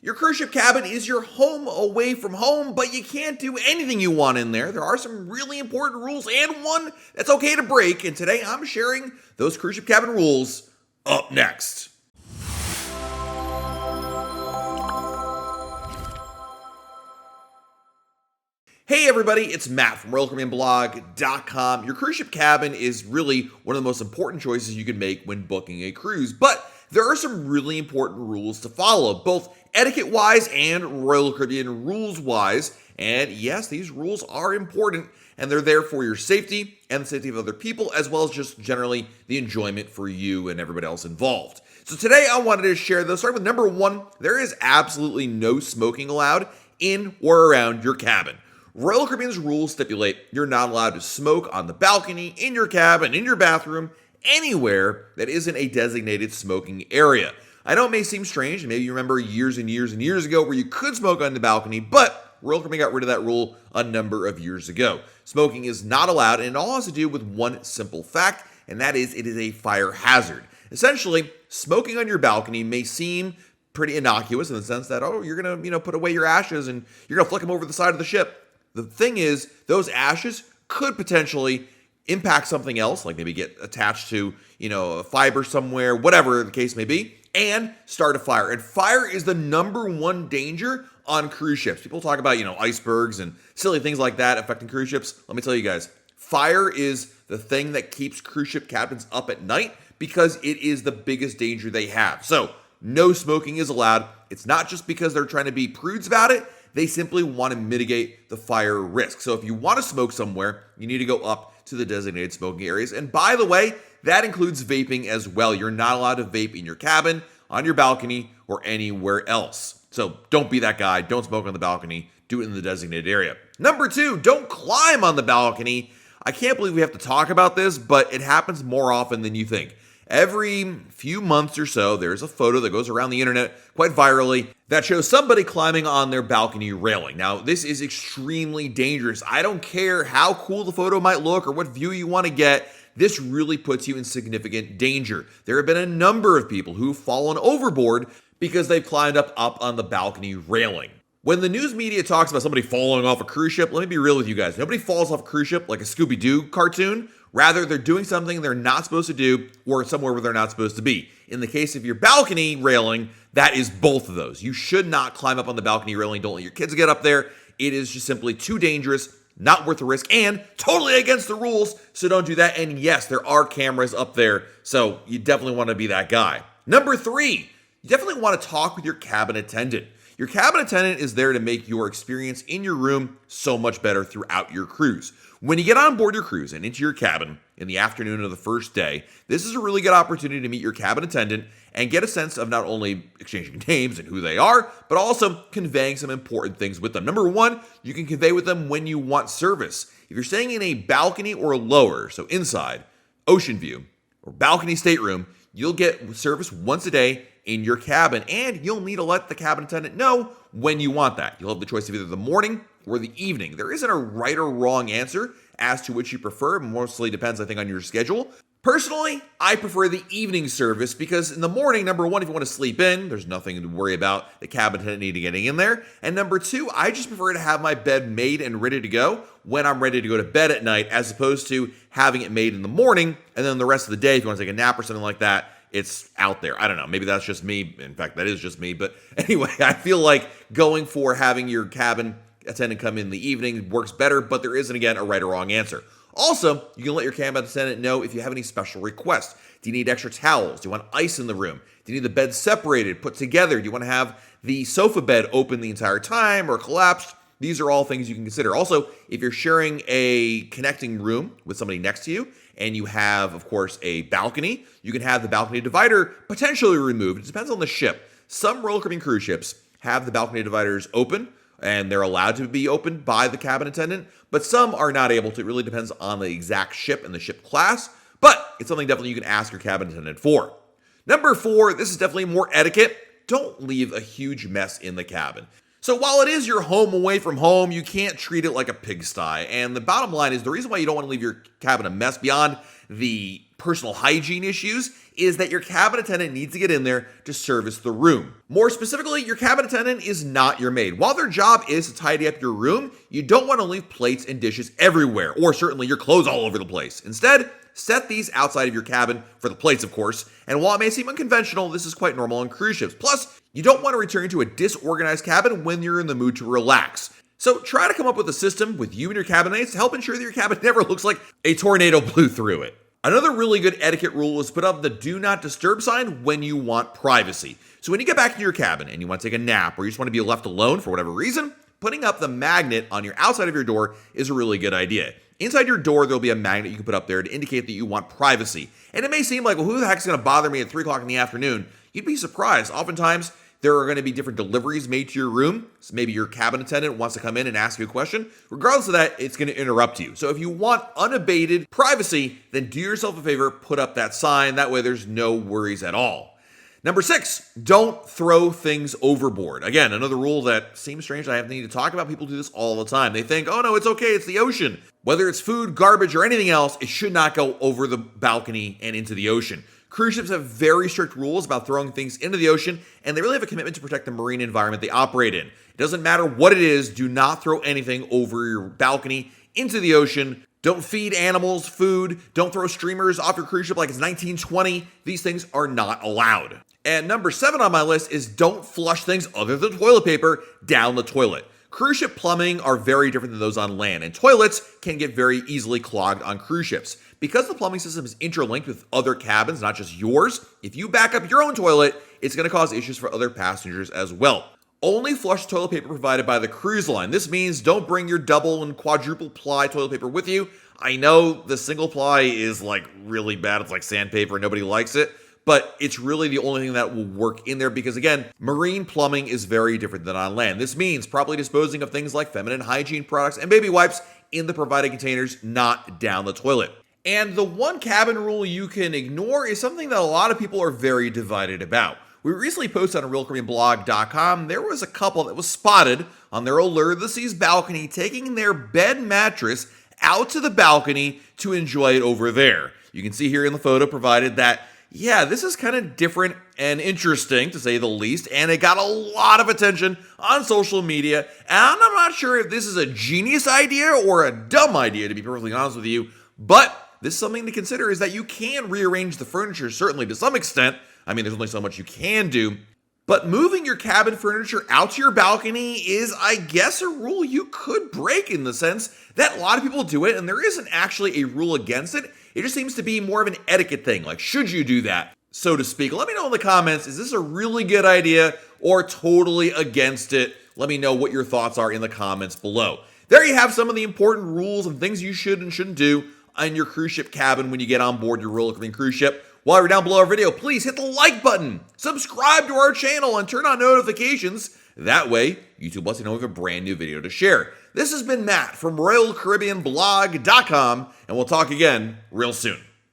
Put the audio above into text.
Your cruise ship cabin is your home away from home, but you can't do anything you want in there. There are some really important rules and one that's okay to break, and today I'm sharing those cruise ship cabin rules up next. Hey everybody, it's Matt from RoyalCaribbeanBlog.com. Your cruise ship cabin is really one of the most important choices you can make when booking a cruise, but there are some really important rules to follow, both etiquette-wise and Royal Caribbean rules-wise. And yes, these rules are important, and they're there for your safety and the safety of other people, as well as just generally the enjoyment for you and everybody else involved. So today I wanted to share those. Starting with number one, there is absolutely no smoking allowed in or around your cabin. Royal Caribbean's rules stipulate you're not allowed to smoke on the balcony, in your cabin, in your bathroom, anywhere that isn't a designated smoking area. I know it may seem strange, and maybe you remember years and years and years ago where you could smoke on the balcony, but Royal Caribbean got rid of that rule a number of years ago. Smoking is not allowed, and it all has to do with one simple fact, and that is it is a fire hazard. Essentially, smoking on your balcony may seem pretty innocuous in the sense that, oh, you're going to, put away your ashes and you're going to flick them over the side of the ship. The thing is, those ashes could potentially impact something else, like maybe get attached to, a fiber somewhere, whatever the case may be, and start a fire. And fire is the number one danger on cruise ships. People talk about, icebergs and silly things like that affecting cruise ships. Let me tell you guys, fire is the thing that keeps cruise ship captains up at night because it is the biggest danger they have. So, no smoking is allowed. It's not just because they're trying to be prudes about it. They simply want to mitigate the fire risk. So if you want to smoke somewhere, you need to go up to the designated smoking areas. And by the way, that includes vaping as well. You're not allowed to vape in your cabin, on your balcony, or anywhere else. So don't be that guy. Don't smoke on the balcony. Do it in the designated area. Number two, don't climb on the balcony. I can't believe we have to talk about this, but it happens more often than you think. Every few months or so, there's a photo that goes around the internet quite virally that shows somebody climbing on their balcony railing. Now, this is extremely dangerous. I don't care how cool the photo might look or what view you want to get. This really puts you in significant danger. There have been a number of people who've fallen overboard because they've climbed up on the balcony railing. When the news media talks about somebody falling off a cruise ship, let me be real with you guys. Nobody falls off a cruise ship like a Scooby-Doo cartoon. Rather, they're doing something they're not supposed to do or somewhere where they're not supposed to be. In the case of your balcony railing, that is both of those. You should not climb up on the balcony railing. Don't let your kids get up there. It is just simply too dangerous, not worth the risk, and totally against the rules, so don't do that. And yes, there are cameras up there, so you definitely want to be that guy. Number three, you definitely want to talk with your cabin attendant. Your cabin attendant is there to make your experience in your room so much better throughout your cruise. When you get on board your cruise and into your cabin in the afternoon of the first day, this is a really good opportunity to meet your cabin attendant and get a sense of not only exchanging names and who they are, but also conveying some important things with them. Number one, you can convey with them when you want service. If you're staying in a balcony or lower, so inside, ocean view, or balcony stateroom, you'll get service once a day in your cabin, and you'll need to let the cabin attendant know when you want that. You'll have the choice of either the morning or the evening. There isn't a right or wrong answer as to which you prefer. It mostly depends, I think, on your schedule. Personally, I prefer the evening service because in the morning, number one, if you want to sleep in, there's nothing to worry about the cabin attendant needing getting in there. And number two, I just prefer to have my bed made and ready to go when I'm ready to go to bed at night, as opposed to having it made in the morning and then the rest of the day, if you want to take a nap or something like that, it's out there. I don't know. Maybe that's just me. In fact, that is just me. But anyway, I feel like going for having your cabin attendant come in the evening works better, but there isn't, again, a right or wrong answer. Also, you can let your cabin attendant know if you have any special requests. Do you need extra towels? Do you want ice in the room? Do you need the bed separated, put together? Do you want to have the sofa bed open the entire time or collapsed? These are all things you can consider. Also, if you're sharing a connecting room with somebody next to you, and you have, of course, a balcony, you can have the balcony divider potentially removed. It depends on the ship. Some Royal Caribbean cruise ships have the balcony dividers open, and they're allowed to be opened by the cabin attendant, but some are not able to. It really depends on the exact ship and the ship class, but it's something definitely you can ask your cabin attendant for. Number four, this is definitely more etiquette. Don't leave a huge mess in the cabin. So while it is your home away from home, you can't treat it like a pigsty. And the bottom line is the reason why you don't want to leave your cabin a mess beyond the personal hygiene issues is that your cabin attendant needs to get in there to service the room. More specifically, your cabin attendant is not your maid. While their job is to tidy up your room, you don't want to leave plates and dishes everywhere, or certainly your clothes all over the place. Instead, set these outside of your cabin for the plates, of course. And while it may seem unconventional, this is quite normal on cruise ships. Plus, you don't want to return to a disorganized cabin when you're in the mood to relax. So try to come up with a system with you and your cabin mates to help ensure that your cabin never looks like a tornado blew through it. Another really good etiquette rule is put up the do not disturb sign when you want privacy. So when you get back to your cabin and you want to take a nap or you just want to be left alone for whatever reason, putting up the magnet on your outside of your door is a really good idea. Inside your door, there'll be a magnet you can put up there to indicate that you want privacy. And it may seem like, well, who the heck's going to bother me at 3 o'clock in the afternoon? You'd be surprised. Oftentimes, there are going to be different deliveries made to your room. So maybe your cabin attendant wants to come in and ask you a question. Regardless of that, it's going to interrupt you. So if you want unabated privacy, then do yourself a favor, put up that sign. That way there's no worries at all. Number 6, don't throw things overboard. Again, another rule that seems strange. I have to need to talk about. People do this all the time. They think, oh no, it's okay. It's the ocean. Whether it's food, garbage, or anything else, it should not go over the balcony and into the ocean. Cruise ships have very strict rules about throwing things into the ocean, and they really have a commitment to protect the marine environment they operate in. It doesn't matter what it is, do not throw anything over your balcony into the ocean. Don't feed animals food. Don't throw streamers off your cruise ship like it's 1920. These things are not allowed. And number 7 on my list is don't flush things other than toilet paper down the toilet. Cruise ship plumbing are very different than those on land, and toilets can get very easily clogged on cruise ships. Because the plumbing system is interlinked with other cabins, not just yours, if you back up your own toilet, it's going to cause issues for other passengers as well. Only flush toilet paper provided by the cruise line. This means don't bring your double and quadruple ply toilet paper with you. I know the single ply is like really bad. It's like sandpaper and nobody likes it. But it's really the only thing that will work in there because, again, marine plumbing is very different than on land. This means properly disposing of things like feminine hygiene products and baby wipes in the provided containers, not down the toilet. And the one cabin rule you can ignore is something that a lot of people are very divided about. We recently posted on RealCaribbeanBlog.com, there was a couple that was spotted on their Allure of the Seas balcony taking their bed mattress out to the balcony to enjoy it over there. You can see here in the photo provided that yeah, this is kind of different and interesting, to say the least, and it got a lot of attention on social media, and I'm not sure if this is a genius idea or a dumb idea, to be perfectly honest with you, but this is something to consider, is that you can rearrange the furniture, certainly to some extent. I mean, there's only so much you can do, but moving your cabin furniture out to your balcony is, I guess, a rule you could break in the sense that a lot of people do it, and there isn't actually a rule against it. It just seems to be more of an etiquette thing, like should you do that, so to speak. Let me know in the comments, is this a really good idea or totally against it? Let me know what your thoughts are in the comments below. There you have some of the important rules and things you should and shouldn't do on your cruise ship cabin when you get on board your Royal Caribbean cruise ship. While you're down below our video, please hit the like button, subscribe to our channel, and turn on notifications. That way, YouTube lets you know we have a brand new video to share. This has been Matt from RoyalCaribbeanBlog.com, and we'll talk again real soon.